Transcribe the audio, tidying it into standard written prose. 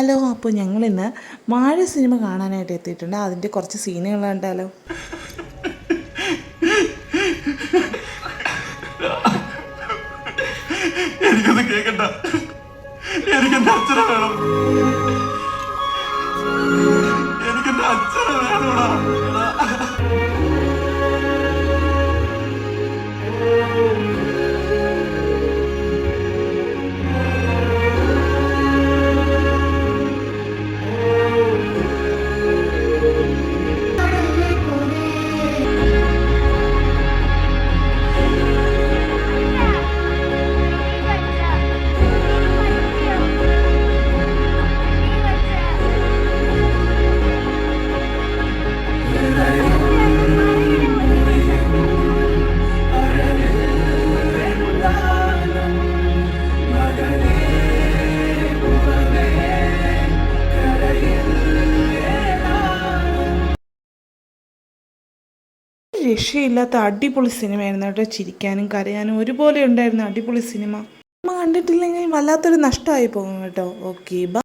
Hello, അപ്പോൾ ഞങ്ങളിന്ന് വാഴ സിനിമ കാണാനായിട്ട് എത്തിയിട്ടുണ്ട്. അതിൻ്റെ കുറച്ച് സീനുകൾ കണ്ടാലോ? എനിക്കൊന്ന് കേൾക്കണ്ട, എനിക്കെന്റെ അച്ഛനെ വേണം, എനിക്കെന്റെ അച്ഛനെ വേണോടാ. രക്ഷയില്ലാത്ത അടിപൊളി സിനിമയായിരുന്നു കേട്ടോ. ചിരിക്കാനും കരയാനും ഒരുപോലെ ഉണ്ടായിരുന്നു. അടിപൊളി സിനിമ. കണ്ടിട്ടില്ലെങ്കിൽ വല്ലാത്തൊരു നഷ്ടമായി പോകും കേട്ടോ. ഓക്കെ.